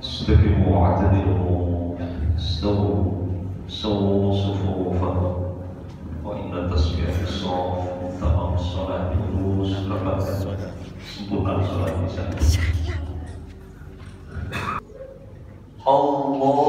استقيموا واعتدلوا سووا صفوفكم وإن التسبيح في الصف تمام الصلاة الجلوس كفاية sempurna sholat isya. Allahu Akbar.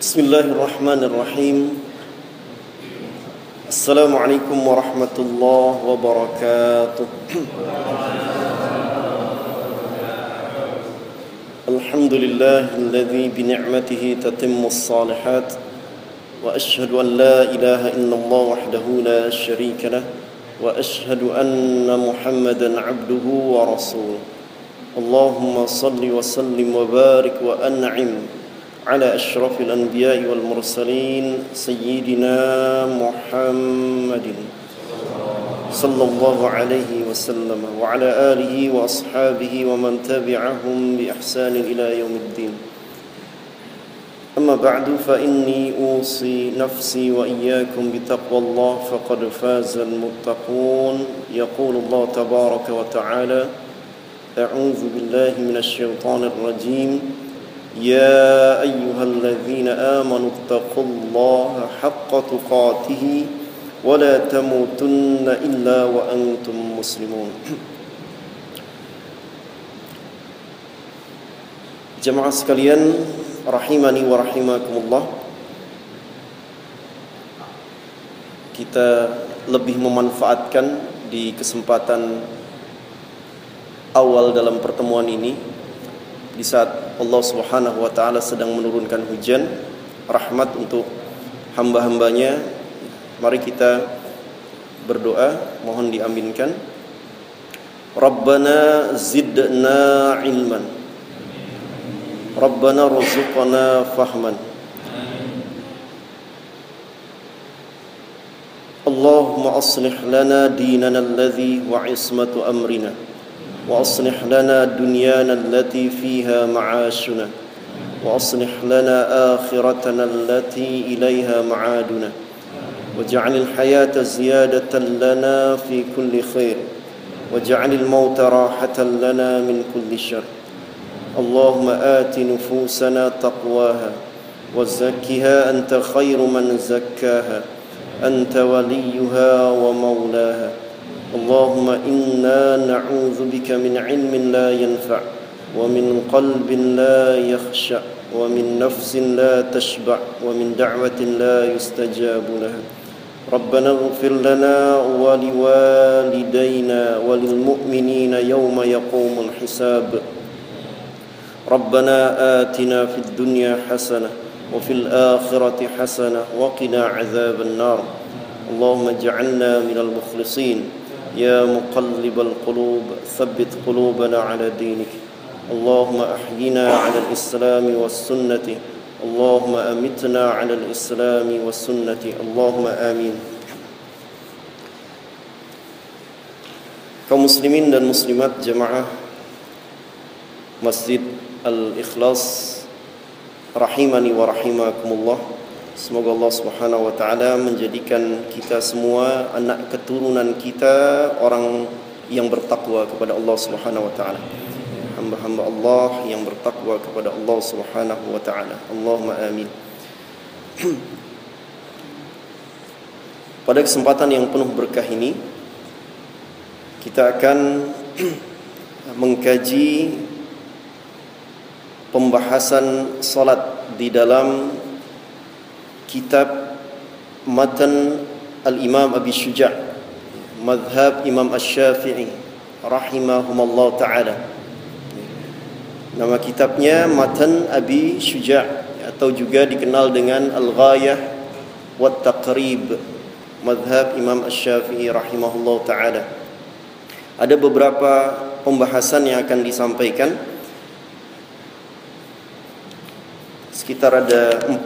Bismillahirrahmanirrahim. Assalamualaikum warahmatullahi wabarakatuh. Alhamdulillahilladzi bi ni'matihi tatimmus shalihat wa asyhadu an la ilaha illallah wahdahu la syarika lah wa asyhadu anna Muhammadan 'abduhu wa rasuluh. Allahumma salli wa sallim wa barik wa an'im على أشرف الأنبياء والمرسلين سيدنا محمد صلى الله عليه وسلم وعلى آله وأصحابه ومن تبعهم بإحسان إلى يوم الدين. أما بعد فإني أوصي نفسي وإياكم بتقوى الله فقد فاز المتقون. يقول الله تبارك وتعالى: أعوذ بالله من الشيطان الرجيم. يا أيها الذين آمنوا اتقوا الله حق تقاته ولا تموتن إلا وأنتم مسلمون. Jemaah sekalian rahimani wa rahimakumullah, kita lebih memanfaatkan di kesempatan awal dalam pertemuan ini, di saat Allah Subhanahu wa taala sedang menurunkan hujan rahmat untuk hamba-hambanya. Mari kita berdoa, mohon diaminkan. Rabbana zidna ilman, Rabbana rzuqna fahman, Allahumma aslih lana dinana alladhi wa ismatu amrina وأصلح لنا دنيانا التي فيها معاشنا وأصلح لنا آخرتنا التي إليها معادنا واجعل الحياة زيادة لنا في كل خير واجعل الموت راحة لنا من كل شر. اللهم آت نفوسنا تقواها وزكها أنت خير من زكاها أنت وليها ومولاها. اللهم إنا نعوذ بك من علم لا ينفع ومن قلب لا يخشع ومن نفس لا تشبع ومن دعوة لا يستجاب لها. ربنا اغفر لنا ولوالدينا وللمؤمنين يوم يقوم الحساب. ربنا آتنا في الدنيا حسنة وفي الآخرة حسنة وقنا عذاب النار. اللهم اجعلنا من المخلصين. يا مقلب القلوب ثبت قلوبنا على دينك. اللهم أحينا على الإسلام والسنة. اللهم أمتنا على الإسلام والسنة. اللهم آمين. Kaum muslimin dan muslimat jemaah Masjid Al-Ikhlas rahimani wa rahimakumullah. Semoga Allah Subhanahu wa taala menjadikan kita semua, anak keturunan kita, orang yang bertakwa kepada Allah Subhanahu wa taala. Hamba-hamba Allah yang bertakwa kepada Allah Subhanahu wa taala. Allahumma amin. Pada kesempatan yang penuh berkah ini, kita akan mengkaji pembahasan salat di dalam kitab Matan Al-Imam Abi Syuja', Madhab Imam Asy-Syafi'i rahimahumallah ta'ala. Nama kitabnya Matan Abi Syuja', atau juga dikenal dengan Al-Ghayah wat Taqrib, Madhab Imam Asy-Syafi'i rahimahullah ta'ala. Ada beberapa pembahasan yang akan disampaikan. Sekitar ada 4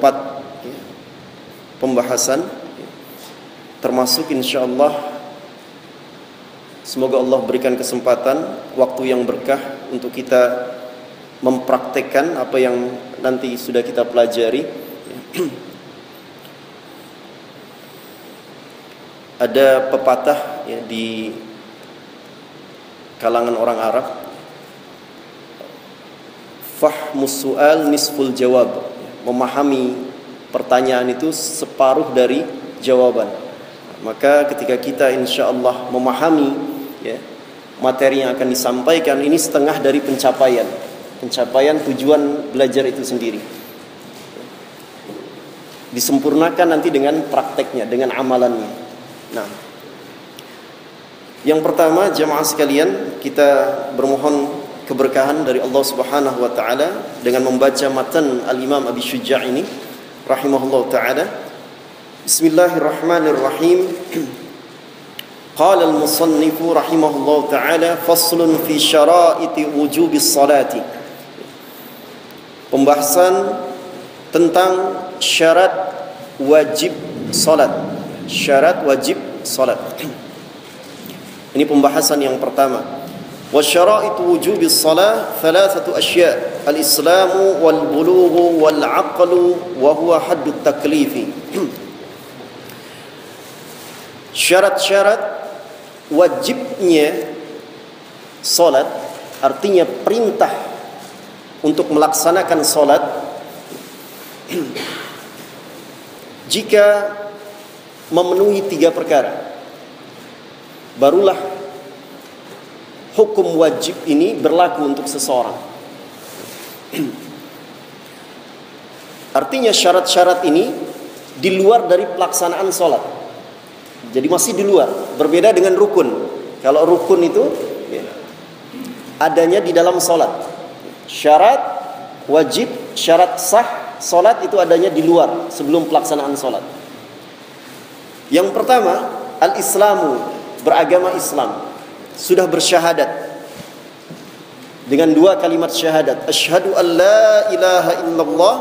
pembahasan, termasuk insyaallah semoga Allah berikan kesempatan, waktu yang berkah untuk kita mempraktekkan apa yang nanti sudah kita pelajari. Ada pepatah di kalangan orang Arab, fahmus su'al nisful jawab, memahami pertanyaan itu separuh dari jawaban. Maka ketika kita insyaallah memahami materi yang akan disampaikan, ini setengah dari pencapaian tujuan belajar itu sendiri. Disempurnakan nanti dengan prakteknya, dengan amalannya. Nah, yang pertama jamaah sekalian, kita bermohon keberkahan dari Allah Subhanahu wa taala dengan membaca matan Al-Imam Abi Syuja' ini rahimahullah taala. Bismillahirrahmanirrahim. Qala al-musannif rahimahullah taala, faslun fi syara'iti wujubis salati. Pembahasan tentang syarat wajib salat. Syarat wajib salat. Ini pembahasan yang pertama. Wa syara'itu wujubis salah thalathatu asya', al-islamu wal bulughu wal 'aqlu wa huwa haddut taklifi. Syarat-syarat wajibnya salat, artinya perintah untuk melaksanakan salat, jika memenuhi 3 perkara, barulah hukum wajib ini berlaku untuk seseorang. Artinya syarat-syarat ini di luar dari pelaksanaan sholat. Jadi masih di luar. Berbeda dengan rukun. Kalau rukun itu adanya di dalam sholat. Syarat wajib, syarat sah sholat itu adanya di luar sebelum pelaksanaan sholat. Yang pertama, al-islamu, beragama Islam, sudah bersyahadat dengan 2 kalimat syahadat, asyhadu an la ilaha illallah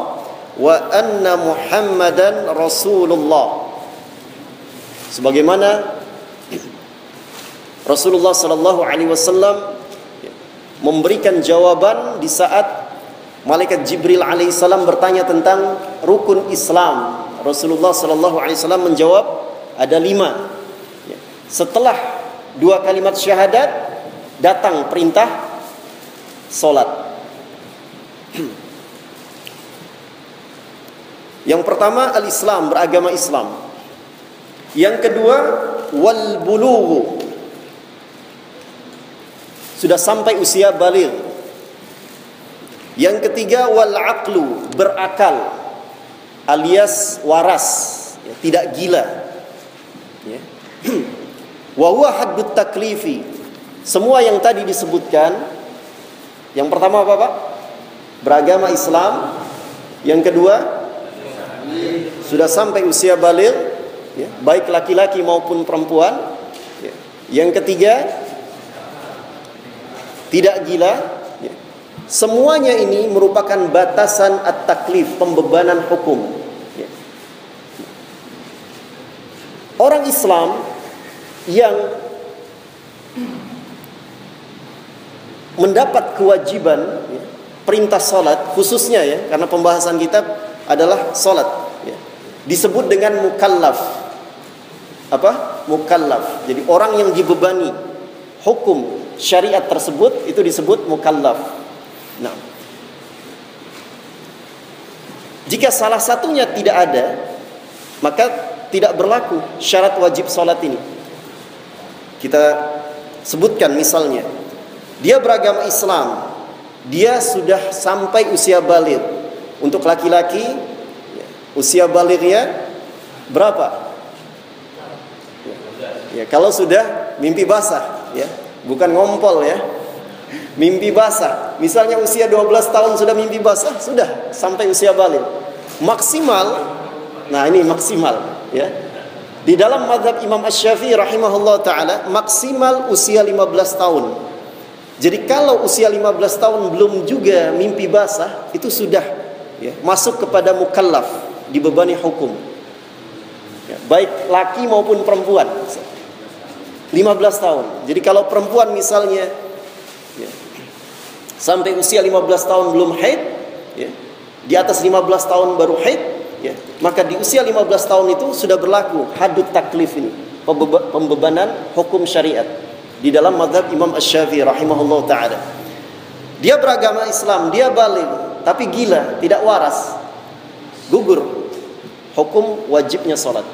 wa anna muhammadan rasulullah. Sebagaimana Rasulullah sallallahu alaihi wasallam memberikan jawaban di saat malaikat Jibril alaihissalam bertanya tentang rukun Islam. Rasulullah sallallahu alaihi wasallam menjawab ada 5. Setelah 2 kalimat syahadat datang perintah salat. Yang pertama al-Islam, beragama Islam. Yang kedua wal bulughu, sudah sampai usia baligh. Yang ketiga wal aqlu, berakal alias waras, tidak gila. Wa huwa haddut taklifi. Semua yang tadi disebutkan, yang pertama apa Pak? Beragama Islam. Yang kedua sudah sampai usia baligh, baik laki-laki maupun perempuan. Yang ketiga tidak gila. Semuanya ini merupakan batasan at-taklif, pembebanan hukum. Orang Islam yang mendapat kewajiban, perintah salat khususnya ya, karena pembahasan kita adalah salat ya, disebut dengan mukallaf. Apa? Mukallaf. Jadi orang yang dibebani hukum syariat tersebut itu disebut mukallaf. Nah, jika salah satunya tidak ada, maka tidak berlaku syarat wajib salat ini. Kita sebutkan misalnya, dia beragama Islam, dia sudah sampai usia baligh. Untuk laki-laki, usia balighnya berapa? Ya, kalau sudah mimpi basah, ya, bukan ngompol ya, mimpi basah. Misalnya usia 12 tahun sudah mimpi basah, sudah sampai usia baligh. Maksimal, nah ini maksimal, ya. Di dalam mazhab Imam Asy-Syafi'i rahimahullah taala, maksimal usia 15 tahun. Jadi kalau usia 15 tahun belum juga mimpi basah, itu sudah ya, masuk kepada mukallaf, dibebani hukum. Ya, baik laki maupun perempuan. 15 tahun. Jadi kalau perempuan misalnya ya, sampai usia 15 tahun belum haid, ya, di atas 15 tahun baru haid, ya, maka di usia 15 tahun itu sudah berlaku hadut taklif ini, pembebanan hukum syariat. Di dalam mazhab Imam Asy-Syafi'i rahimahullah ta'ala, dia beragama Islam, dia baligh, tapi gila, tidak waras, gugur hukum wajibnya salat.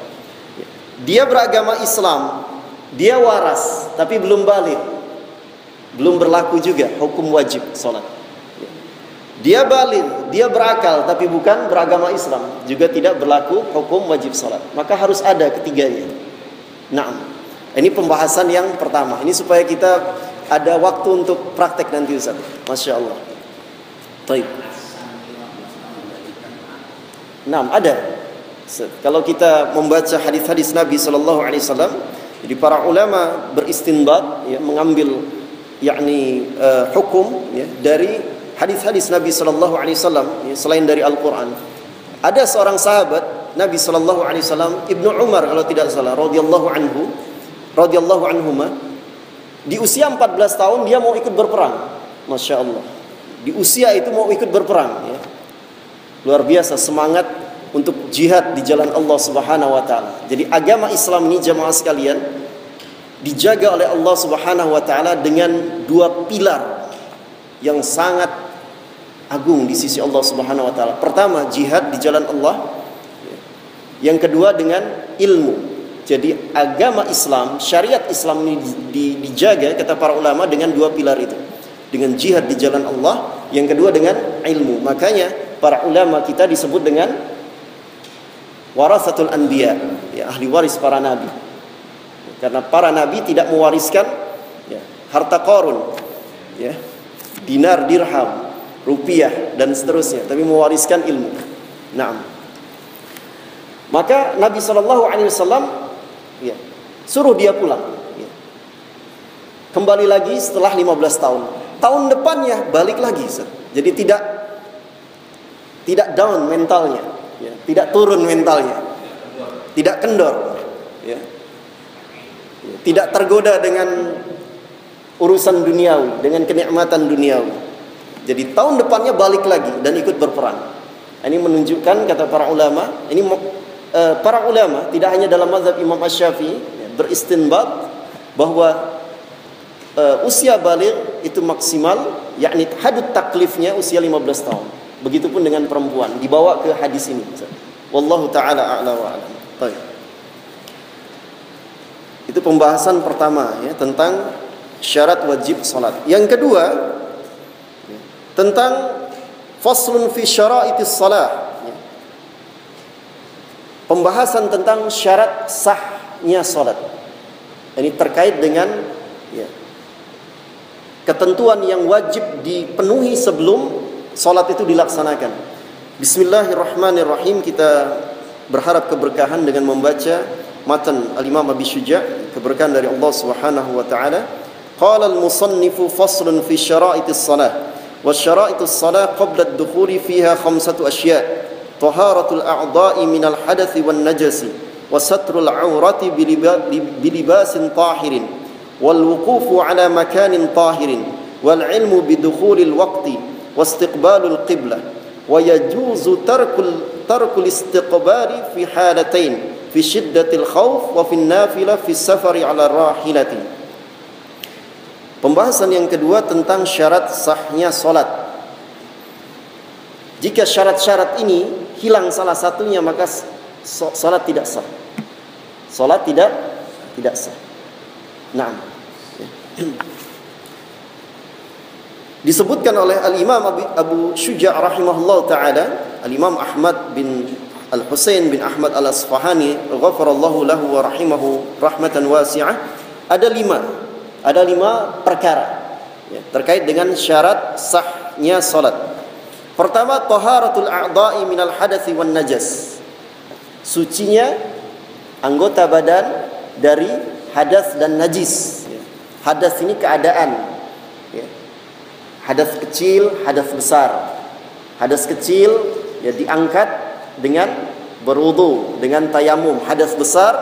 Dia beragama Islam, dia waras, tapi belum baligh, belum berlaku juga hukum wajib salat. Dia baligh, dia berakal, tapi bukan beragama Islam, juga tidak berlaku hukum wajib salat. Maka harus ada ketiganya. Naam. Ini pembahasan yang pertama. Ini supaya kita ada waktu untuk praktek nanti Ustaz. Masya Allah. Baik. Nah, ada. Kalau kita membaca hadis-hadis Nabi SAW, jadi para ulama beristinbat, ya, mengambil yakni hukum ya, dari hadis-hadis Nabi SAW, ya, selain dari Al-Quran. Ada seorang sahabat Nabi SAW, Ibnu Umar kalau tidak salah, radhiyallahu anhuma, di usia 14 tahun dia mau ikut berperang. Masya Allah, di usia itu mau ikut berperang ya. Luar biasa semangat untuk jihad di jalan Allah Subhanahu wa taala. Jadi agama Islam ini jamaah sekalian dijaga oleh Allah Subhanahu wa taala dengan dua pilar yang sangat agung di sisi Allah Subhanahu wa taala. Pertama, jihad di jalan Allah. Yang kedua dengan ilmu. Jadi agama Islam, syariat Islam ini dijaga kata para ulama dengan dua pilar itu. Dengan jihad di jalan Allah, yang kedua dengan ilmu. Makanya para ulama kita disebut dengan warasatul anbiya, ya, ahli waris para nabi. Karena para nabi tidak mewariskan ya, harta qarun, ya, dinar, dirham, rupiah dan seterusnya, tapi mewariskan ilmu. Naam. Maka Nabi SAW ya, suruh dia pulang ya. Kembali lagi setelah 15 tahun. Tahun depannya balik lagi. Jadi tidak down mentalnya ya, tidak turun mentalnya, tidak kendor ya. Tidak tergoda dengan urusan duniawi, dengan kenikmatan duniawi. Jadi tahun depannya balik lagi dan ikut berperang. Ini menunjukkan kata para ulama, ini para ulama tidak hanya dalam mazhab Imam Asy-Syafi'i ya, beristinbat bahwa usia baligh itu maksimal, yakni hadut taklifnya usia 15 tahun. Begitupun dengan perempuan, dibawa ke hadis ini. Wallahu taala a'la wa a'lam. Baik. Itu pembahasan pertama ya, tentang syarat wajib salat. Yang kedua ya, tentang faslun fi syara'itis salah. Pembahasan tentang syarat sahnya salat. Ini terkait dengan ya, ketentuan yang wajib dipenuhi sebelum salat itu dilaksanakan. Bismillahirrahmanirrahim. Kita berharap keberkahan dengan membaca matan Al-Imam Abi Syuja', keberkahan dari Allah Subhanahu wa taala. Qala al-musannifu faslun fi syara'itis salah. Wa syara'itus salah qabla ad-dukhuli fiha khamsatu asya'. Taharatul a'dha'i minal hadathi wan najasi wa satrul 'aurati bilibasin tahirin wal wuqufu 'ala makanin tahirin wal 'ilmu bidukhulil waqti wastiqbalul qiblah wa yajuzu tarkul istiqbali fi halatain fi syiddatil khauf wa fi nafilah fi safari ala rahilati. Pembahasan yang kedua tentang syarat sahnya salat. Jika syarat-syarat ini hilang salah satunya, maka salat tidak sah. Salat tidak sah. Naam. Disebutkan oleh Al-Imam Abu Syuja' rahimahullah ta'ala, Al-Imam Ahmad bin Al-Husain bin Ahmad Al-Asfahani ghafarallahu lahu wa rahimahu rahmatan wasi'ah, ada lima perkara terkait dengan syarat sahnya salat. Pertama, taharatul a'dha'i minal hadathi wan najas. Sucinya anggota badan dari hadas dan najis. Hadas ini keadaan, hadas kecil, hadas besar. Hadas kecil diangkat dengan berwudu, dengan tayamum. Hadas besar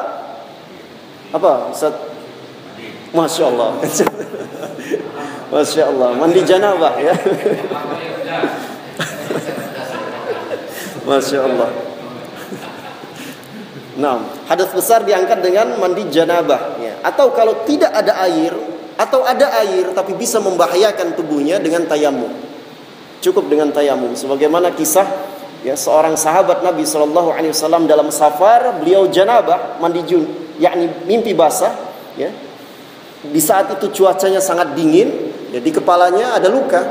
apa Ustaz? Masya Allah. Masya Allah, mandi janabah ya. Masya Allah. Nah, hadas besar diangkat dengan mandi janabah ya. Atau kalau tidak ada air, atau ada air tapi bisa membahayakan tubuhnya, dengan tayamum. Cukup dengan tayamum. Sebagaimana kisah seorang sahabat Nabi SAW dalam safar, beliau janabah, mandi yakni mimpi basah ya. Di saat itu cuacanya sangat dingin, di kepalanya ada luka.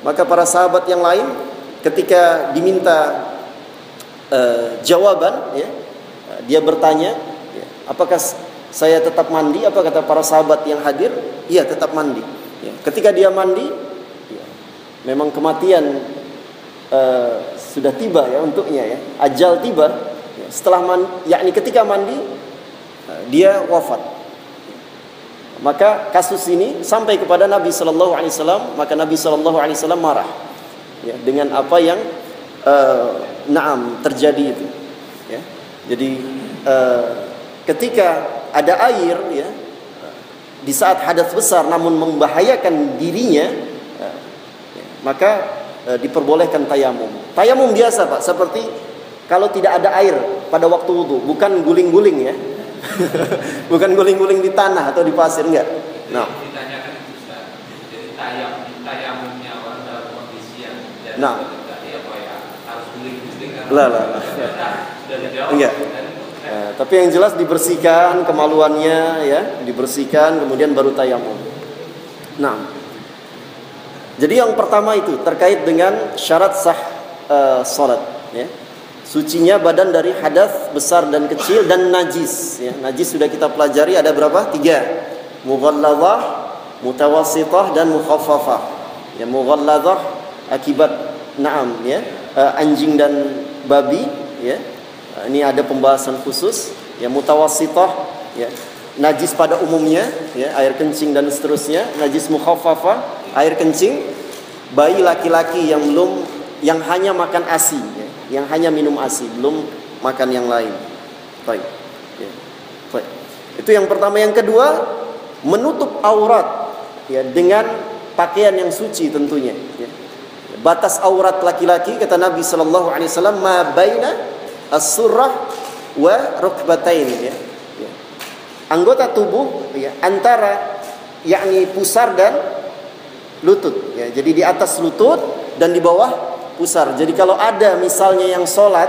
Maka para sahabat yang lain ketika diminta jawaban dia bertanya, apakah saya tetap mandi? Apa kata para sahabat yang hadir? Iya, tetap mandi. Ketika dia mandi, memang kematian sudah tiba untuknya ajal tiba. Setelah yakni ketika mandi dia wafat. Maka kasus ini sampai kepada Nabi sallallahu alaihi wasallam, maka Nabi sallallahu alaihi wasallam marah dengan apa yang terjadi itu. Jadi ketika ada air di saat hadas besar namun membahayakan dirinya, maka diperbolehkan tayamum. Tayamum biasa Pak, seperti kalau tidak ada air pada waktu wudu, bukan guling-guling ya. Bukan guling-guling di tanah atau di pasir, enggak. Nah, ditanyakan itu Ustaz. Jadi tayamumnya orang dalam kondisi yang harus guling-guling kan? Lah. Enggak. Tapi yang jelas dibersihkan kemaluannya dibersihkan kemudian baru tayamum. Nah, jadi yang pertama itu terkait dengan syarat sah salat sucinya badan dari hadas besar dan kecil dan najis Najis sudah kita pelajari ada berapa? 3. Mughalladzah, mutawassithah dan mukhaffafah. Mughalladzah akibat anjing dan babi ini ada pembahasan khusus. Mutawassithah najis pada umumnya air kencing dan seterusnya. Najis mukhaffafah air kencing bayi laki-laki yang hanya makan ASI yang hanya minum ASI, belum makan yang lain. Baik. Itu yang pertama. Yang kedua, menutup aurat dengan pakaian yang suci tentunya. Batas aurat laki-laki kata Nabi sallallahu alaihi wasallam ma baina as-surrah wa rukbatain Anggota tubuh antara yakni pusar dan lutut jadi di atas lutut dan di bawah pusar. Jadi kalau ada misalnya yang sholat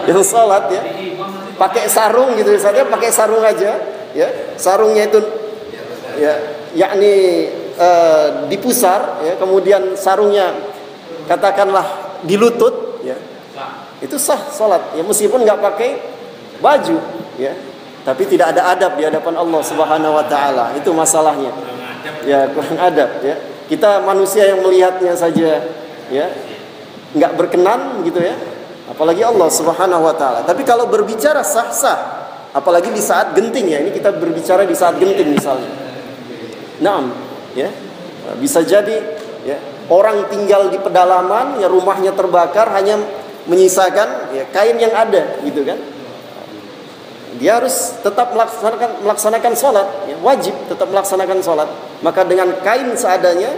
yang sholat pakai sarung gitu misalnya, pakai sarung aja sarungnya itu yakni di pusar kemudian sarungnya katakanlah di lutut itu sah sholat meskipun nggak pakai baju tapi tidak ada adab di hadapan Allah Subhanahu wa taala. Itu masalahnya. Kurang adab Kita manusia yang melihatnya saja nggak berkenan gitu apalagi Allah Subhanahu wa taala. Tapi kalau berbicara sah-sah, apalagi di saat genting ini kita berbicara di saat genting misalnya. Naam, bisa jadi orang tinggal di pedalaman rumahnya terbakar hanya menyisakan kain yang ada gitu kan. dia harus tetap melaksanakan sholat, ya, wajib tetap melaksanakan sholat. Maka dengan kain seadanya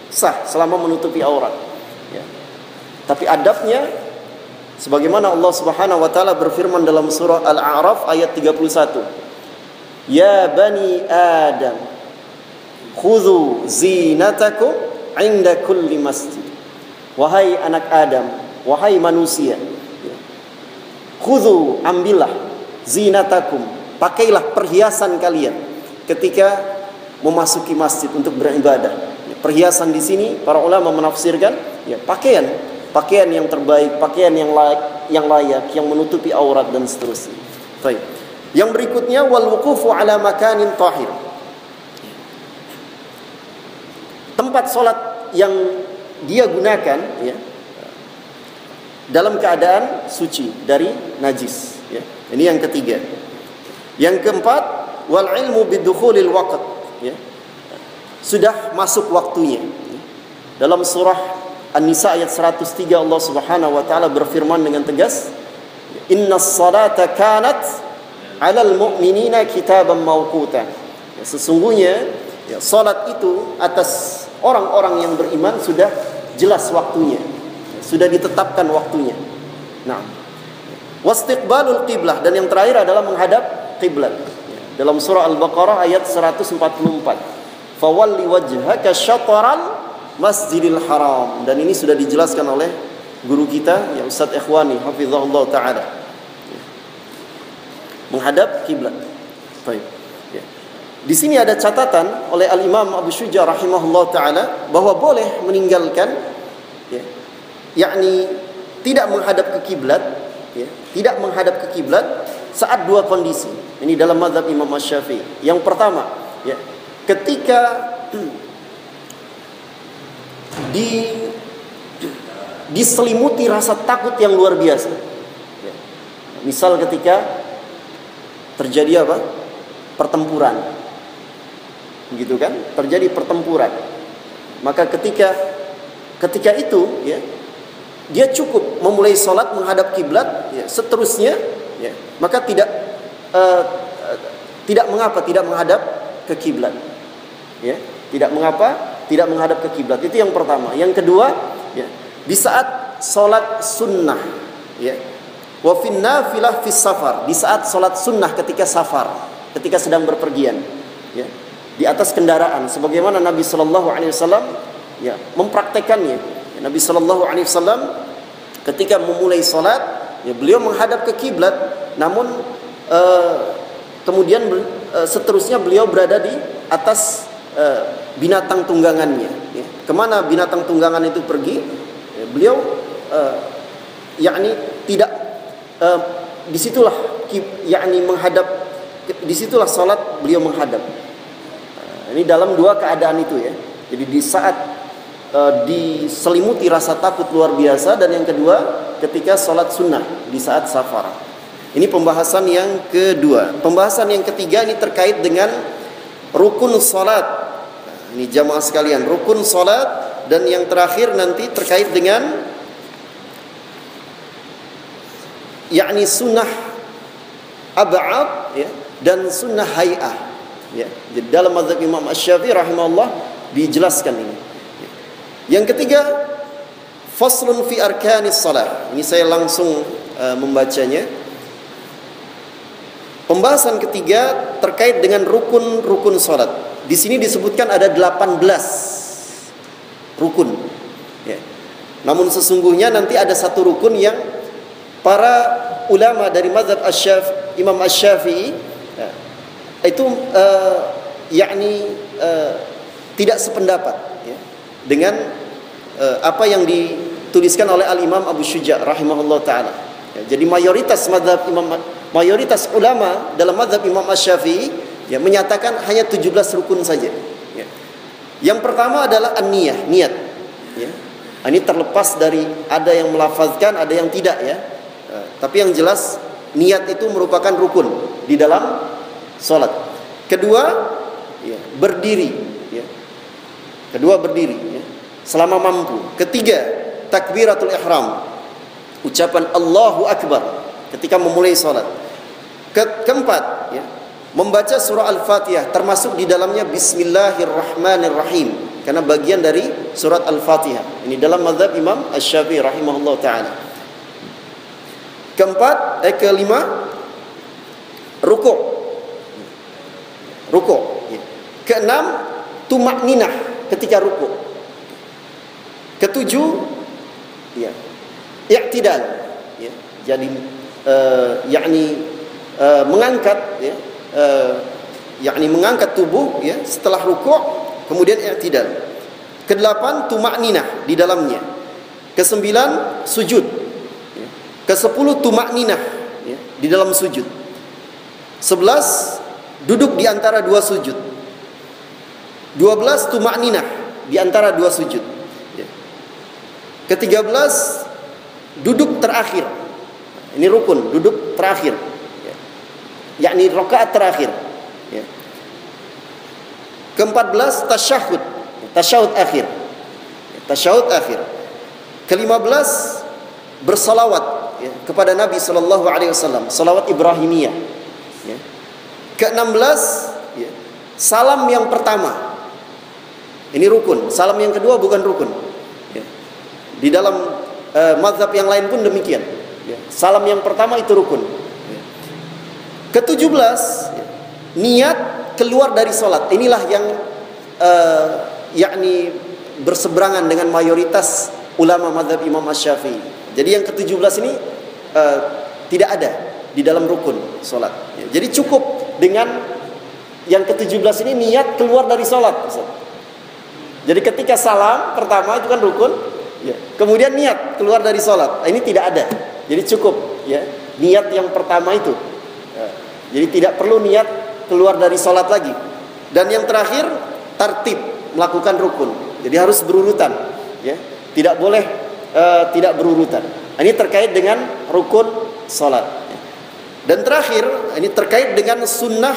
sah selama menutupi aurat. Ya. Tapi adabnya, sebagaimana Allah Subhanahu wa taala berfirman dalam surah Al-A'raf ayat 31. Ya bani Adam, khudhu zinatakum 'inda kulli masjid. Wahai anak Adam, wahai manusia, khudhu, ambillah, zinatakum, pakailah perhiasan kalian ketika memasuki masjid untuk beribadah. Perhiasan di sini para ulama menafsirkan, ya, pakaian yang terbaik, pakaian yang layak, yang menutupi aurat dan seterusnya. Baik. Yang berikutnya wal wuqufu ala makanin tahir. Tempat sholat yang dia gunakan, ya, dalam keadaan suci dari najis, ya. Ini yang ketiga. Yang keempat, wal ilmu bidukhulil waqt, ya. Sudah masuk waktunya. Dalam surah An-Nisa ayat 103 Allah Subhanahu wa taala berfirman dengan tegas, "Innas salata kanat 'alal mu'minina kitaban mawquta." Ya, sesungguhnya, ya, salat itu atas orang-orang yang beriman sudah jelas waktunya, sudah ditetapkan waktunya. Nah, wastiqbalul qiblah, dan yang terakhir adalah menghadap qiblat. Dalam surah Al-Baqarah ayat 144, fawalli wajhaka syatral masjidil haram, dan ini sudah dijelaskan oleh guru kita, ya, Ustaz Ikhwani hafizahullah taala. Menghadap qiblat. Baik. Di sini ada catatan oleh Al-Imam Abu Syuja rahimahullah taala bahwa boleh meninggalkan, ya, yakni tidak menghadap ke kiblat, ya, tidak menghadap ke kiblat saat dua kondisi. Ini dalam mazhab Imam Asy-Syafi'i. Yang pertama, ya, ketika diselimuti rasa takut yang luar biasa. Ya. Misal ketika terjadi apa? Pertempuran. Gitu kan? Terjadi pertempuran. Maka ketika itu, ya, dia cukup memulai sholat menghadap kiblat, ya, seterusnya, ya, maka tidak mengapa tidak menghadap ke kiblat, ya, tidak mengapa tidak menghadap ke kiblat. Itu yang pertama. Yang kedua, ya, di saat sholat sunnah, ya, wa fin nafilah fis safar, di saat sholat sunnah ketika safar, ketika sedang berpergian, ya, di atas kendaraan, sebagaimana Nabi Shallallahu Alaihi Wasallam, ya, mempraktekannya. Nabi Shallallahu Alaihi Wasallam ketika memulai sholat, ya, beliau menghadap ke kiblat, namun kemudian seterusnya beliau berada di atas binatang tunggangannya. Ya. Kemana binatang tunggangan itu pergi, ya, beliau yakni tidak disitulah yakni menghadap, disitulah sholat beliau menghadap. Ini dalam dua keadaan itu, ya. Jadi di saat diselimuti rasa takut luar biasa, dan yang kedua ketika sholat sunnah di saat safar. Ini pembahasan yang kedua. Pembahasan yang ketiga ini terkait dengan rukun sholat. Ini jamaah sekalian, rukun sholat, dan yang terakhir nanti terkait dengan yakni sunnah ab'ad, ya, dan sunnah hay'ah. Ya, jadi dalam mazhab Imam Asy-Syafi'i rahimahullah dijelaskan ini. Yang ketiga, faslun fi arkanis shalah. Ini saya langsung membacanya. Pembahasan ketiga terkait dengan rukun-rukun salat. Di sini disebutkan ada 18 rukun. Ya. Namun sesungguhnya nanti ada satu rukun yang para ulama dari mazhab Imam Asy-Syafi'i, ya, itu yakni tidak sependapat, ya, dengan apa yang dituliskan oleh Al-Imam Abu Syuja rahimahullah taala. Ya, jadi mayoritas ulama dalam mazhab Imam Asy-Syafi'i, ya, menyatakan hanya 17 rukun saja. Ya. Yang pertama adalah an-niyah, niat. Ya. Ini terlepas dari ada yang melafazkan, ada yang tidak, ya. Tapi yang jelas niat itu merupakan rukun di dalam salat. Kedua, ya, berdiri, ya. Kedua berdiri, ya, selama mampu. Ketiga, takbiratul ihram, ucapan Allahu Akbar ketika memulai salat. Keempat, ya, membaca surah Al-Fatihah, termasuk di dalamnya Bismillahirrahmanirrahim, karena bagian dari surat Al-Fatihah. Ini dalam mazhab Imam Asy-Syafi'i rahimahullah ta'ala. Kelima, rukuk. Ya. Keenam, tumakninah ketika rukuk. Ketujuh, ya, i'tidal, ya. Jadi mengangkat, ya, mengangkat tubuh, ya, setelah rukuk, kemudian i'tidal. Kedelapan, tumakninah di dalamnya. Kesembilan, sujud. Ya. Kesepuluh, tumakninah, ya, di dalam sujud. 11, duduk di antara dua sujud. 12, tumakninah di antara dua sujud. Ya. Ke-13, duduk terakhir. Ini rukun, duduk terakhir. Ya. Yakni rakaat terakhir. Ya. Ke-14, tasyahud. Tasyahud akhir. Ya. Tasyahud akhir. Ke-15, bersalawat, ya, kepada Nabi SAW, salawat Ibrahimiyah. Ya. Ke-16, ya, salam yang pertama. Ini rukun. Salam yang kedua bukan rukun. Ya. Di dalam mazhab yang lain pun demikian. Ya. Salam yang pertama itu rukun. Ya. Ke-17, ya, niat keluar dari sholat. Inilah yang berseberangan dengan mayoritas ulama mazhab Imam Asy-Syafi'i. Jadi yang ke-17 ini tidak ada di dalam rukun sholat. Ya. Jadi cukup dengan yang ke-17 ini niat keluar dari sholat. Jadi ketika salam pertama itu kan rukun, ya, kemudian niat keluar dari sholat. Ini tidak ada. Jadi cukup, ya, niat yang pertama itu. Ya. Jadi tidak perlu niat keluar dari sholat lagi. Dan yang terakhir, tartib, melakukan rukun. Jadi harus berurutan, ya. Tidak boleh tidak berurutan. Ini terkait dengan rukun sholat. Dan terakhir, ini terkait dengan sunnah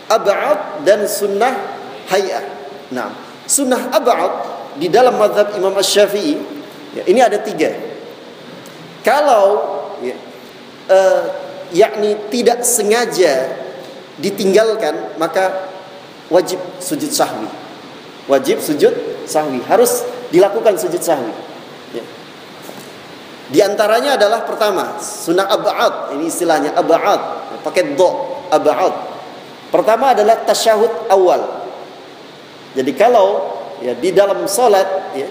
ab'ad dan sunnah hay'ah. Nah, sunnah ab'ad di dalam mazhab Imam Asy-Syafi'i, ya, ini ada 3. Kalau, ya, tidak sengaja ditinggalkan, maka wajib sujud sahwi. Wajib sujud sahwi, harus dilakukan sujud sahwi. Ya. Di antaranya adalah pertama, sunnah ab'ad, ini istilahnya ab'ad, pakai do, ab'ad. Pertama adalah tasyahud awal. Jadi kalau, ya, di dalam salat, ya,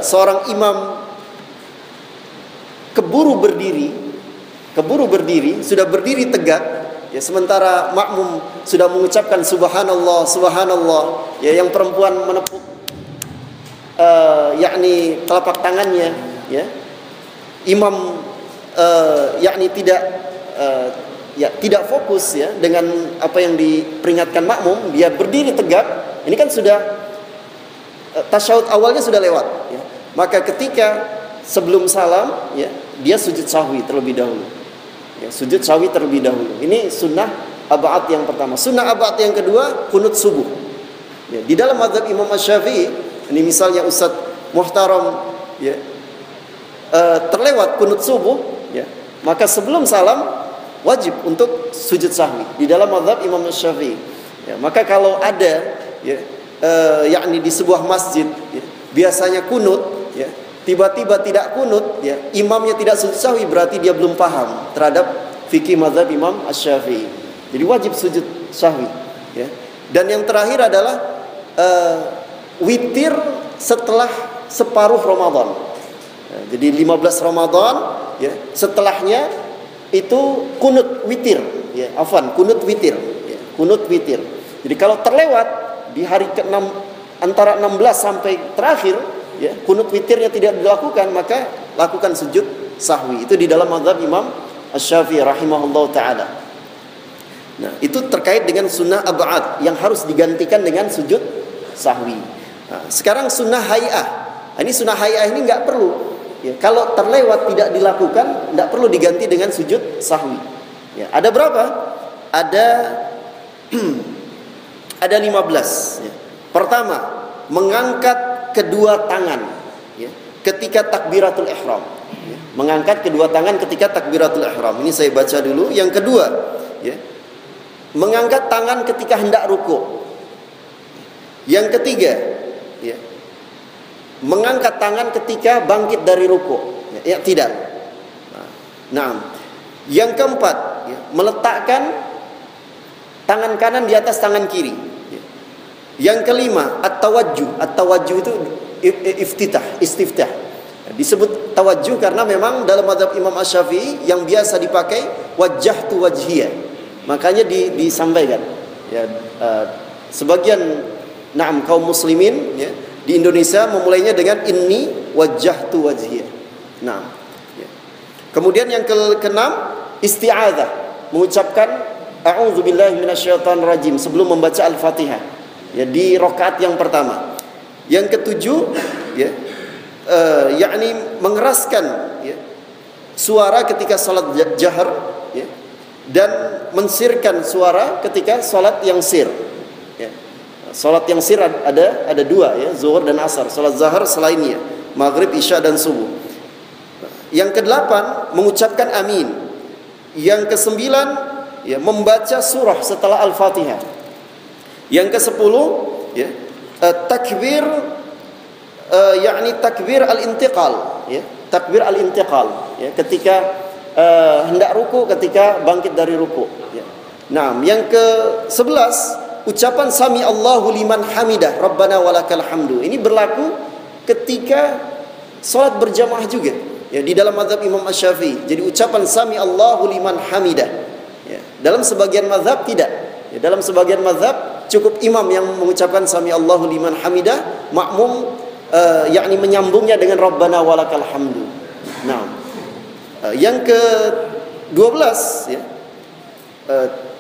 seorang imam keburu berdiri, sudah berdiri tegak, ya, sementara makmum sudah mengucapkan subhanallah, subhanallah, ya, yang perempuan menepuk telapak tangannya, ya. Imam tidak fokus, ya, dengan apa yang diperingatkan makmum, dia berdiri tegak. Ini kan sudah tasyahud awalnya sudah lewat, ya. Maka ketika sebelum salam, ya, dia sujud sahwi terlebih dahulu. Ya, sujud sahwi terlebih dahulu. Ini sunnah ab'ad yang pertama. Sunnah ab'ad yang kedua, kunut subuh. Ya, di dalam mazhab Imam Asy-Syafi'i, ini misalnya Ustaz Muhtaram, ya, terlewat kunut subuh, ya, maka sebelum salam wajib untuk sujud sahwi di dalam mazhab Imam Asy-Syafi'i. Ya, maka kalau ada, ya, di sebuah masjid, ya, biasanya kunut, ya, tiba-tiba tidak kunut, ya, imamnya tidak sujud sahwi, berarti dia belum paham terhadap fikih mazhab Imam Asy-Syafi'i. Jadi wajib sujud sahwi, ya. Dan yang terakhir adalah witir setelah separuh Ramadan. Ya, jadi 15 Ramadan, ya, setelahnya itu kunut witir, ya, kunut witir, ya, kunut witir. Jadi kalau terlewat di hari ke-6 antara 16 sampai terakhir, ya, kunut witirnya tidak dilakukan, maka lakukan sujud sahwi. Itu di dalam mazhab Imam Asy-Syafi'i rahimahullah ta'ala. Nah, itu terkait dengan sunnah ab'ad yang harus digantikan dengan sujud sahwi. Nah, sekarang sunnah hay'ah. Ini sunnah hay'ah ini nggak perlu, ya, kalau terlewat tidak dilakukan, nggak perlu diganti dengan sujud sahwi. Ya, ada berapa? Ada 15. Ya. Pertama, mengangkat kedua tangan, ya. ketika takbiratul ihram. Mengangkat kedua tangan ketika takbiratul ihram. Ini saya baca dulu. Yang kedua, ya, mengangkat tangan ketika hendak rukuk. Yang ketiga, ya, mengangkat tangan ketika bangkit dari rukuk. Ya, tidak. Nah, yang keempat, ya, meletakkan tangan kanan di atas tangan kiri. Ya. Yang kelima, at-tawajjuh. At-tawajjuh itu istiftah. Disebut tawajjuh karena memang dalam mazhab Imam Asy-Syafi'i yang biasa dipakai wajjahtu wajhiyah. Makanya disampaikan, ya, sebagian kaum muslimin, ya, di Indonesia memulainya dengan inni wajjahtu wajhiyah. Ya. Kemudian yang keenam, isti'adzah, mengucapkan a'udzubillahi minasyaitonirrajim sebelum membaca Al-Fatihah, ya, di rakaat yang pertama. Yang ketujuh, ya, yakni mengeraskan, ya, suara ketika salat jahar, ya, dan mensirkan suara ketika salat yang sir, ya. Salat yang sir ada dua, ya, zuhur dan asar. Salat zahar selainnya, maghrib, isya dan subuh. Yang kedelapan, mengucapkan amin. Yang kesembilan, ya, membaca surah setelah Al-Fatihah. Yang kesepuluh, ya, takbir, yakni takbir al-intiqal, ya, takbir al-intiqal, ya, ketika hendak ruku, ketika bangkit dari ruku, ya. Nah, yang ke-11, ucapan sami Allahu liman hamidah, Rabbana walakal hamdu. Ini berlaku ketika salat berjamaah juga, ya, di dalam mazhab Imam Asy-Syafi'i. Jadi ucapan sami Allahu liman hamidah, ya. Dalam sebagian mazhab tidak, ya, dalam sebagian mazhab cukup imam yang mengucapkan sami Allahu liman hamidah, makmum yakni menyambungnya dengan Rabbana walakal hamdu. Nah, yang ke-12, ya,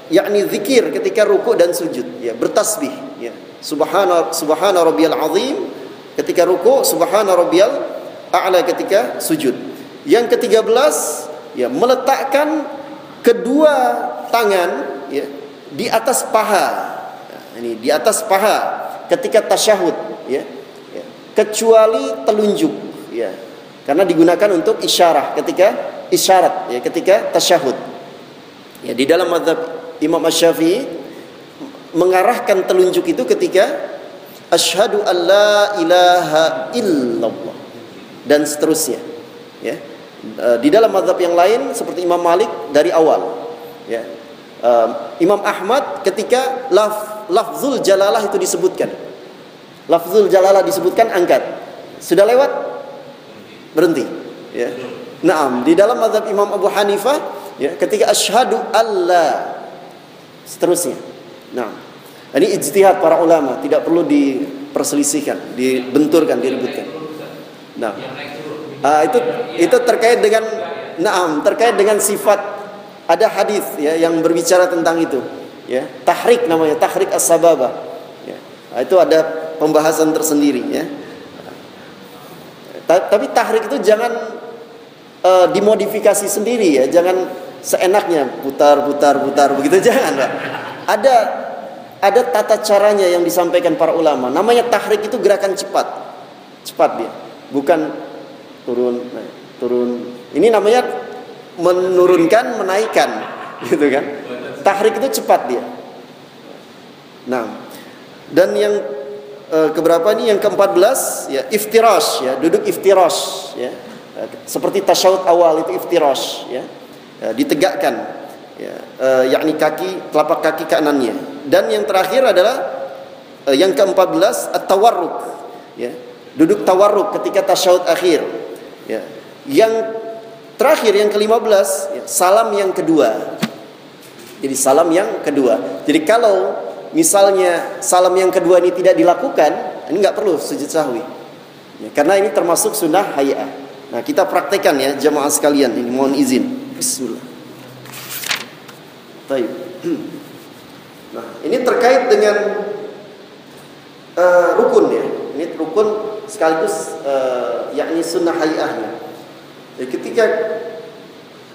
yakni zikir ketika rukuk dan sujud, ya, bertasbih, ya, subhana rabbiyal azim ketika rukuk, subhana rabbiyal a'la ketika sujud. Yang ke-13, ya, meletakkan kedua tangan, ya, di atas paha. Nah, ini di atas paha ketika tasyahud, ya, kecuali telunjuk, ya, karena digunakan untuk isyarah ketika isyarat, ya, ketika tasyahud. Ya, di dalam mazhab Imam Asy-Syafi'i mengarahkan telunjuk itu ketika asyhadu alla ilaha illallah dan seterusnya, ya. Di dalam mazhab yang lain seperti Imam Malik dari awal, ya. Imam Ahmad ketika lafzul jalalah itu disebutkan, lafzul jalalah disebutkan, angkat. Sudah lewat, berhenti, ya. Naam, di dalam mazhab Imam Abu Hanifah, ya, ketika asyhadu alla seterusnya. Nah, ini ijtihad para ulama, tidak perlu diperselisihkan, dibenturkan, diributkan. Nah, itu terkait dengan terkait dengan sifat. Ada hadis, ya, yang berbicara tentang itu, ya. Tahrik namanya, tahrik as-sababah, ya. Itu ada pembahasan tersendiri, ya. Tapi tahrik itu jangan dimodifikasi sendiri, ya. Jangan seenaknya putar begitu, jangan, Pak. Ada tata caranya yang disampaikan para ulama. Namanya tahrik itu gerakan cepat dia, bukan turun. Ini namanya menurunkan, menaikkan, gitu kan. Tahrik itu cepat dia. Nah, dan yang keberapa ini? Yang ke-14, ya, iftirash, ya, duduk iftirash, ya. Seperti tasyahud awal itu iftirash, ya, ditegakkan, ya, yakni telapak kaki kanannya. Dan yang terakhir adalah yang ke-14 at-tawarruk, ya, duduk tawarruk ketika tasyahud akhir, ya. Yang terakhir yang ke-15, ya, salam yang kedua. Jadi salam yang kedua. Jadi kalau misalnya salam yang kedua ini tidak dilakukan, ini nggak perlu sujud sahwi, ya, karena ini termasuk sunnah hay'ah. Nah, kita praktekkan, ya, jamaah sekalian. Ini mohon izin. Bismillah. Baik. Nah, ini terkait dengan rukun, ya. Ini rukun sekaligus yakni sunnah hay'ahnya. Ya, ketika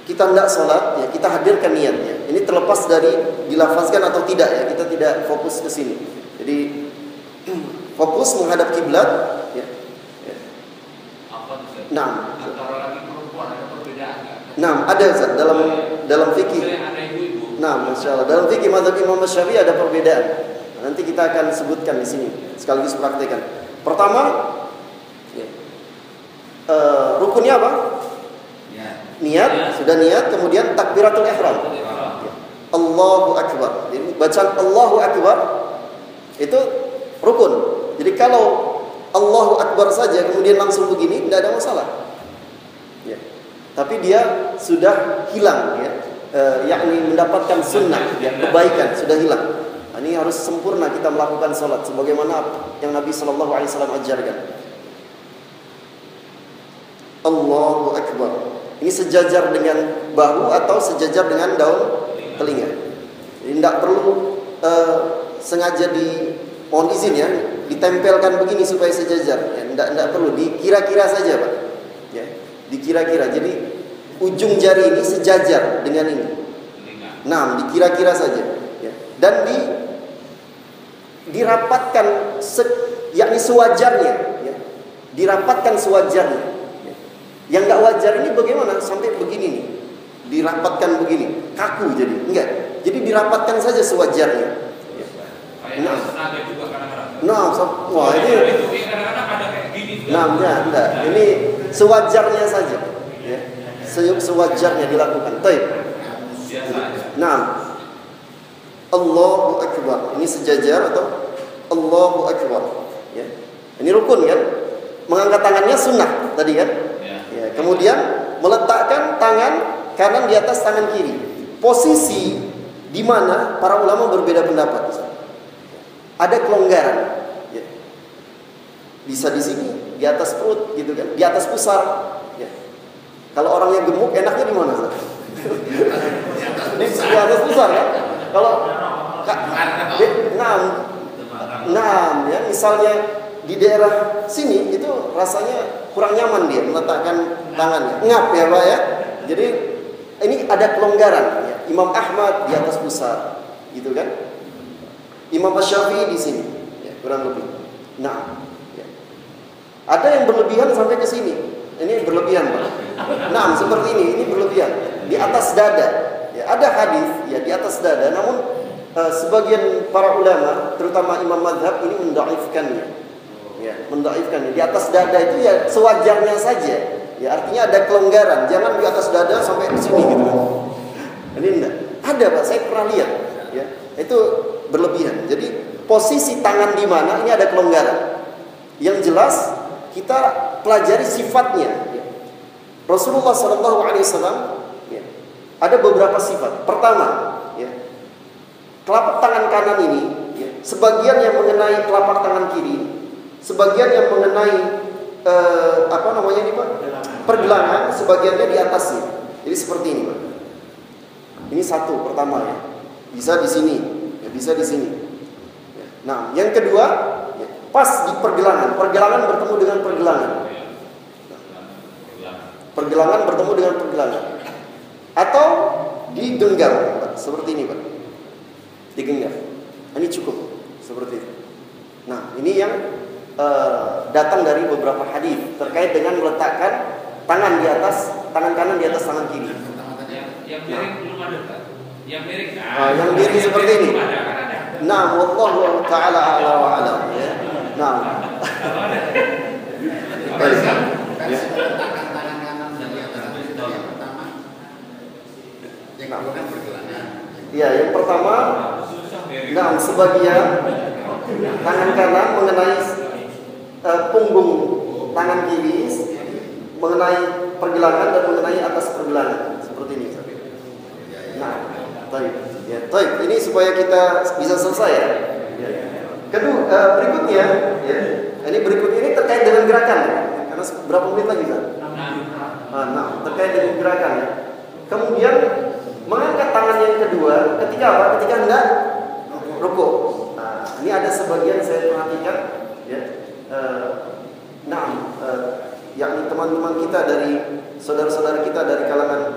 kita hendak sholat, ya, kita hadirkan niatnya. Ini terlepas dari dilafazkan atau tidak, ya, kita tidak fokus ke sini. Jadi fokus menghadap kiblat, ya. Apa Nah, antara laki perempuan ada perbedaan nggak? nah ada Ustaz, dalam fikih. Misalnya ada ibu-ibu. Nah, masya Allah, dalam fikih mazhab Imam Syafi'i ada perbedaan. Nanti kita akan sebutkan di sini sekaligus praktekkan. Pertama, rukunnya apa? Niat, sudah niat, kemudian takbiratul ihram. Allahu Akbar. Jadi bacaan Allahu Akbar itu rukun. Jadi kalau Allahu Akbar saja kemudian langsung begini tidak ada masalah. Ya. Tapi dia sudah hilang, ya. Yakni mendapatkan sunnah, ya, kebaikan sudah hilang. Nah, ini harus sempurna kita melakukan salat sebagaimana yang Nabi Shallallahu Alaihi Wasallam ajarkan. Allahu Akbar. Ini sejajar dengan bahu atau sejajar dengan daun telinga. Jadi tidak perlu sengaja mohon izin ya, ditempelkan begini supaya sejajar. Ya, tidak perlu, dikira-kira saja Pak. Ya, dikira-kira. Jadi ujung jari ini sejajar dengan ini. Nah, dikira-kira saja. Ya. Dan dirapatkan yakni sewajarnya. Ya. Dirapatkan sewajarnya. Yang nggak wajar ini bagaimana sampai begini nih, dirapatkan begini, kaku jadi enggak, jadi dirapatkan saja sewajarnya. Wah ini, enggak, ini sewajarnya saja, ya. Sewajarnya dilakukan. Baik. Nah, Allahu Akbar, ini sejajar atau Allahu Akbar, ya. Ini rukun kan? Mengangkat tangannya sunnah tadi kan? Ya, kemudian meletakkan tangan kanan di atas tangan kiri. Posisi di mana para ulama berbeda pendapat. Ada kelonggaran. Ya. Bisa di sini, di atas perut, gitu kan? Di atas pusar. Ya. Kalau orangnya gemuk, enaknya di mana? Di atas pusar kan? Kalau ya, misalnya di daerah sini itu rasanya kurang nyaman dia meletakkan tangannya, ngap ya Pak ya. Jadi ini ada kelonggaran ya. Imam Ahmad di atas pusar, gitu kan? Imam Syafi'i di sini, ya, kurang lebih. Nah, ya. Ada yang berlebihan sampai ke sini. Ini berlebihan Pak. Nah, seperti ini berlebihan di atas dada. Ya, ada hadis ya di atas dada, namun sebagian para ulama, terutama imam mazhab ini mendhaifkannya. Ya, mendhaifkan di atas dada itu ya sewajarnya saja. Ya, artinya ada kelonggaran, jangan di atas dada sampai di sini gitu. Ini enggak. Ada Pak, saya pernah lihat. Ya, itu berlebihan. Jadi posisi tangan di mana ini ada kelonggaran. Yang jelas kita pelajari sifatnya. Ya. Rasulullah SAW ya, ada beberapa sifat. Pertama, ya, telapak tangan kanan ini, ya, sebagian yang mengenai telapak tangan kiri. Sebagian yang mengenai pergelangan, sebagiannya di atasnya. Jadi seperti ini, Pak. Ini satu pertama ya. Bisa di sini, ya, bisa di sini. Ya. Nah, yang kedua, ya, pas di pergelangan bertemu dengan pergelangan. Pergelangan bertemu dengan pergelangan. Atau digenggam, Pak. Seperti ini, Pak. Digenggam. Ini cukup seperti itu. Nah, ini yang datang dari beberapa hadis terkait dengan meletakkan tangan di atas, tangan kanan di atas tangan kiri. Yang miring belum ada Pak. Yang miring. Yang miring seperti ini. Nah, wallahu taala a'la wa a'lam ya. Nah. Ya, yang pertama, nah, sebagian tangan kanan mengenai punggung tangan kiri, mengenai pergelangan dan mengenai atas pergelangan seperti ini. Nah, baik. Ini supaya kita bisa selesai ya. Kedua, berikutnya, ya. Berikut ini terkait dengan gerakan ya. Karena berapa menit lagi kan? Nah, terkait dengan gerakan ya. Kemudian mengangkat tangan yang kedua ketika apa? Ketika hendak rukuk. Nah, ini ada sebagian saya perhatikan ya. Yakni teman-teman kita dari saudara-saudara kita dari kalangan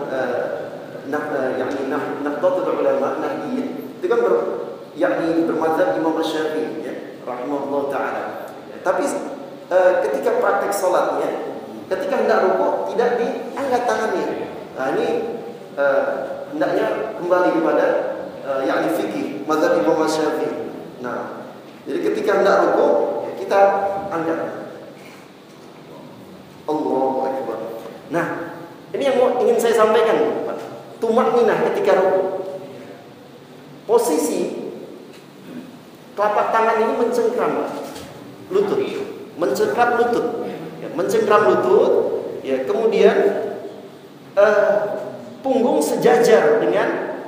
Nahdlatul Ulama Nahdliyin itu kan yakni bermadzhab Imam Syafi'i ya, rahimahullah taala. Tapi ketika praktek salatnya ketika hendak rukuk tidak diangkat tangannya. Nah ini hendaknya kembali kepada yakni fikih mazhab Imam Syafi'i. Nah, jadi ketika hendak rukuk kita angkat. Allahu Akbar. Nah, ini yang ingin saya sampaikan, Pak. Tumakninah ketika rukuk. Posisi telapak tangan ini mencengkram lutut, mencengkram lutut, mencengkram lutut, ya. Kemudian punggung sejajar dengan,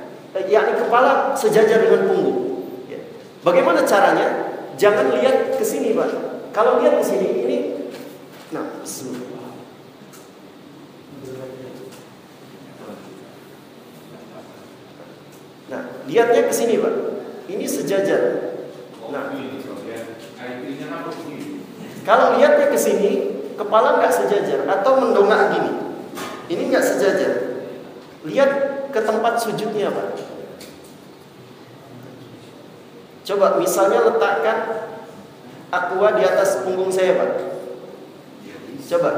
yakni kepala sejajar dengan punggung. Ya. Bagaimana caranya? Jangan lihat ke sini, Pak. Kalau lihat ke sini, ini, nah, bismillah. Nah, lihatnya ke sini, Pak. Ini sejajar. Nah, kalau lihatnya ke sini, kepala nggak sejajar atau mendongak gini. Ini nggak sejajar. Lihat ke tempat sujudnya, Pak. Coba misalnya letakkan aqua di atas punggung saya, Pak. Coba.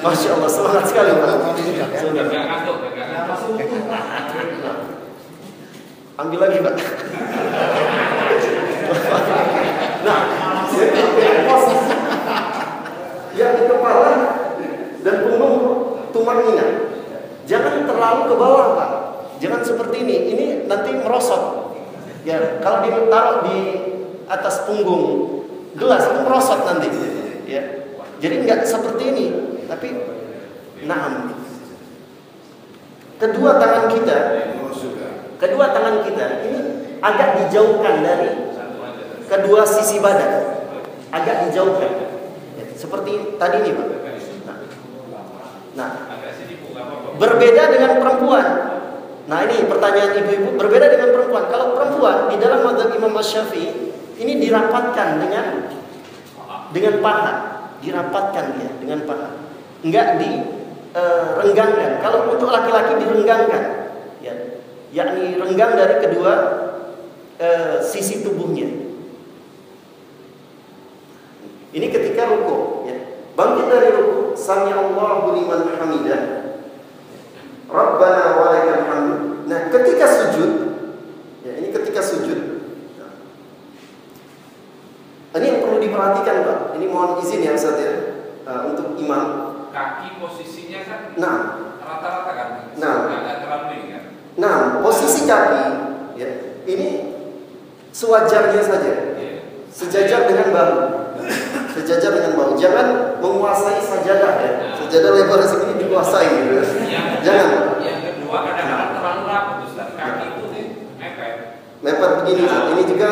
Masya Allah, semangat sekali, Pak. Ambil lagi, Pak. Nah, posisi yang di kepala dan punggung tumakninah. Jangan terlalu ke bawah, Pak. Jangan seperti ini. Ini nanti merosot. Ya, kalau ditaruh di atas punggung gelas itu merosot nanti. Ya. Jadi enggak seperti ini, tapi naam. Kedua tangan kita ini agak dijauhkan dari kedua sisi badan. Agak dijauhkan. Ya, seperti tadi ini, Pak. Nah, berbeda dengan perempuan. Nah, ini pertanyaan ibu-ibu, berbeda dengan perempuan. Kalau perempuan di dalam mazhab Imam Syafi'i ini dirapatkan dengan paha, dirapatkan dia dengan paha. Enggak direnggangkan. Kalau untuk laki-laki direnggangkan. Ya, yakni renggang dari kedua sisi tubuhnya. Ini ketika rukuk, ya. Bangkit dari rukuk, sami Allahu liman hamidah. Rabbana wa lakal hamd. Nah, ketika sujud, ya, ini ketika sujud. Ini yang perlu diperhatikan, Pak. Ini mohon izin ya, Ustaz ya, untuk imam. Kaki posisinya kan rata-rata kan? Nggak terlalu ini kan? Nah, posisi kaki, ya, ini sewajarnya saja. Sejajar dengan bahu. Sejajar dengan bahu. Jangan menguasai sajadah ya. Sajadah lebar segini dikuasai gitu. Jangan. Yang kedua kadang-kadang terlalu rapat, Ustaz. Kaki itu mepet. Mepet begini, Ustaz. Ini juga,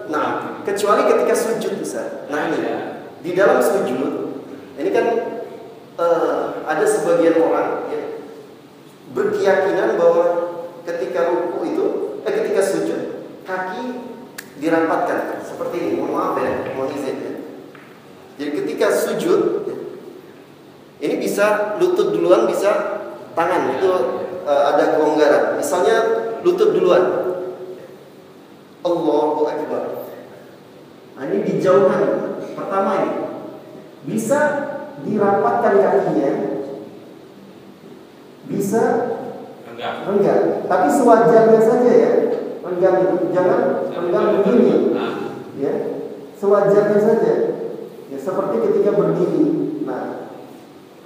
nah, kecuali ketika sujud, Ustaz. Nah, ini di dalam sujud, ini kan ada sebagian orang ya, berkeyakinan bahwa ketika ruku itu, ketika sujud, kaki dirapatkan seperti ini. Mohon maaf ya, mohon izin ya. Jadi ketika sujud, ini bisa lutut duluan, bisa tangan. Itu ada kelonggaran. Misalnya lutut duluan. Allahu Akbar. Nah, ini dijauhkan. Pertama ini bisa dirapatkan kakinya, bisa renggang. Tapi sewajarnya saja ya. Renggang itu jangan renggang begini. Ya, sewajarnya saja. Ya, seperti ketika berdiri. Nah,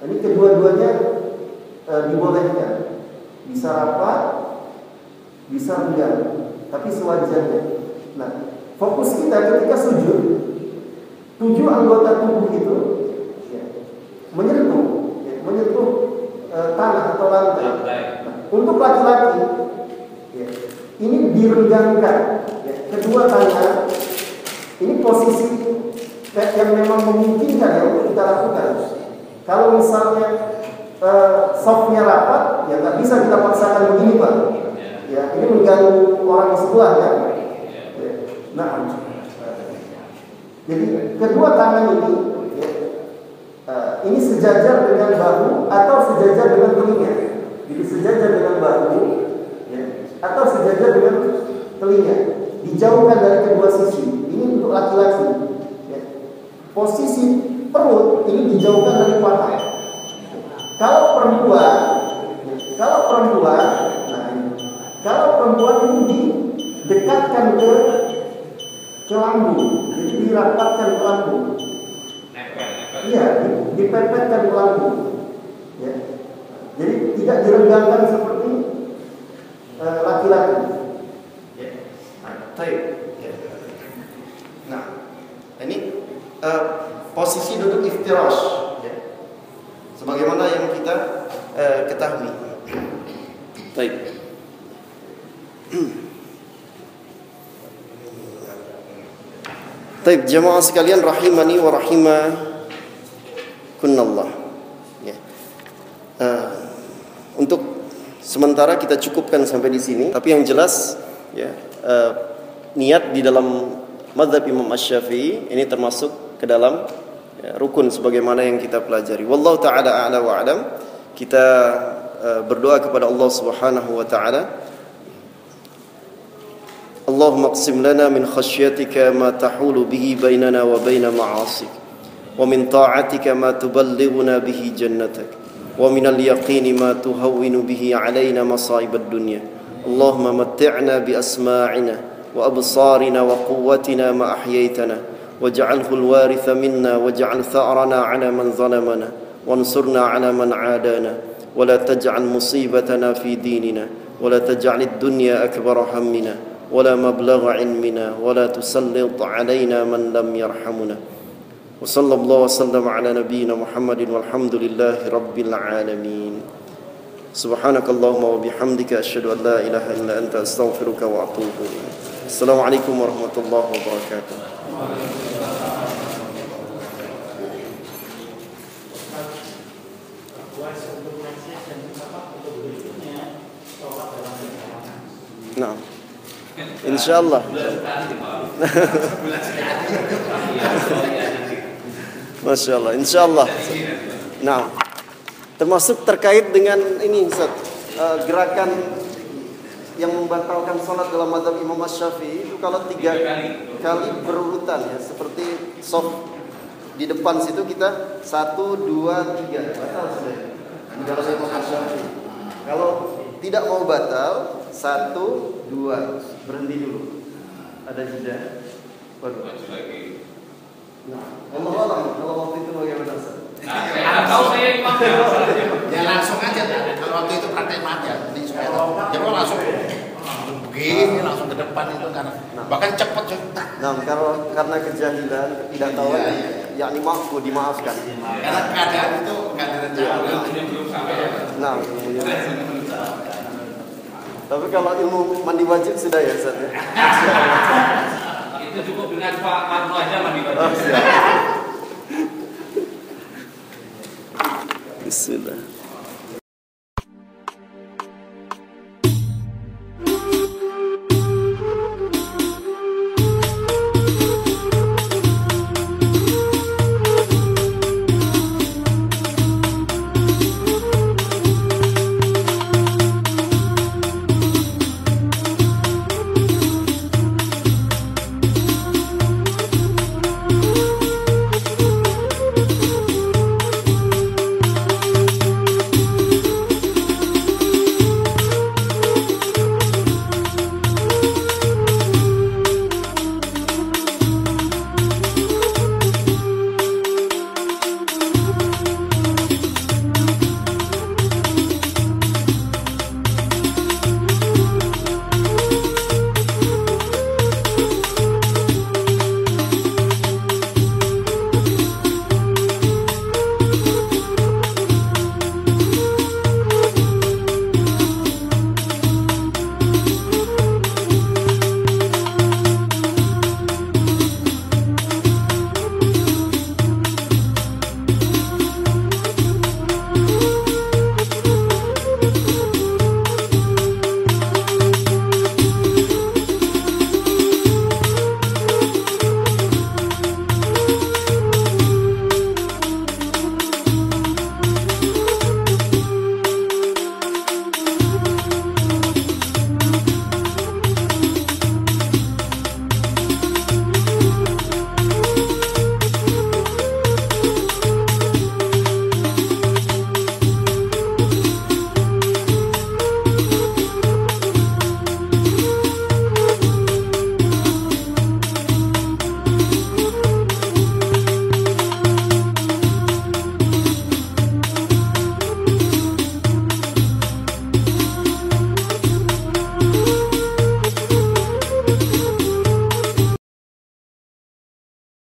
ini kedua-duanya dibolehkan. Bisa rapat, bisa renggang, tapi sewajarnya. Nah, fokus kita ketika sujud, 7 anggota tubuh itu ya, menyentuh tanah atau lantai. Nah, untuk laki-laki, ya, ini direnggangkan. Ya, kedua tangan, ini posisi yang memang memungkinkan ya untuk kita lakukan. Kalau misalnya softnya rapat, ya nggak bisa kita paksakan begini, Pak. Ya, ini mengganggu orang di sebelah ya. Nah, jadi kedua tangan ini, ya, ini sejajar dengan bahu atau sejajar dengan telinga. Jadi sejajar dengan bahu, ya, atau sejajar dengan telinga. Dijauhkan dari kedua sisi. Ini untuk laki-laki. Ya. Posisi perut ini dijauhkan dari paha. Kalau perempuan ini didekatkan ke lambung, jadi dirapatkan ke lambung. Iya, dipepetkan ke lambung. Ya. Jadi tidak diregangkan seperti laki-laki. Ya. Nah, ini posisi duduk iftirash, ya. Sebagaimana yang kita ketahui. Baik. Baik, jemaah sekalian rahimani wa rahimakunallah. Ya. Untuk sementara kita cukupkan sampai di sini. Tapi yang jelas, ya, niat di dalam mazhab Imam Asy-Syafi'i ini termasuk ke dalam rukun sebagaimana yang kita pelajari. Wallahu taala a'la wa a'lam. Kita berdoa kepada Allah Subhanahu wa taala. Allahumma qsim lana min khasyatika ma tahulu bihi bainana wa baina ma'asik, wa min ta'atika ma tuballighuna bihi jannatak, wa min al-yaqini ma tuhawwinu bihi 'alaina masa'ib ad-dunya. Allahumma matti'na bi asma'ina wa absarina wa quwwatina ma ahyaytana waj'alhu al-waritha minna waj'al tha'rana 'ala man zalamana wansurna 'ala man 'adana wa la taj'al musibatana fi dinina wa la taj'al ad-dunya akbara hammina ولا مبلغ علمنا ولا تسلط علينا من لم يرحمنا وصلى الله وسلم على نبينا محمد والحمد لله رب العالمين سبحانك اللهم وبحمدك أشهد أن لا إله إلا أنت أستغفرك وأتوب إليك. السلام عليكم ورحمة الله وبركاته. نعم Insyaallah. Masya Allah, insyaallah. Nah, termasuk terkait dengan ini Ustaz, gerakan yang membatalkan sholat dalam mazhab Imam Asy-Syafi'i itu kalau 3 kali berurutan, ya, seperti soft di depan situ kita 1, 2, 3 batal sudah. Di dalam Imam Asy-Syafi'i. Kalau tidak mau batal 1, 2 berhenti dulu. Ada jeda. Waduh. Nah, Allah kalau waktu itu bagaimana Ustaz? Tahu saya imamnya. Ya langsung aja kalau waktu itu praktek aja. Ini supaya jangan langsung begini langsung ke depan itu karena bahkan cepat. Nah, karena kejahilan, ketidaktahuan, yakni dimaafkan. Karena keadaan itu enggak direncanakan. Nah, tapi kalau ilmu mandi wajib sudah ya Ustaz ya? Itu cukup dengan Pak Marno aja mandi wajib. Oh, siap. Bismillah.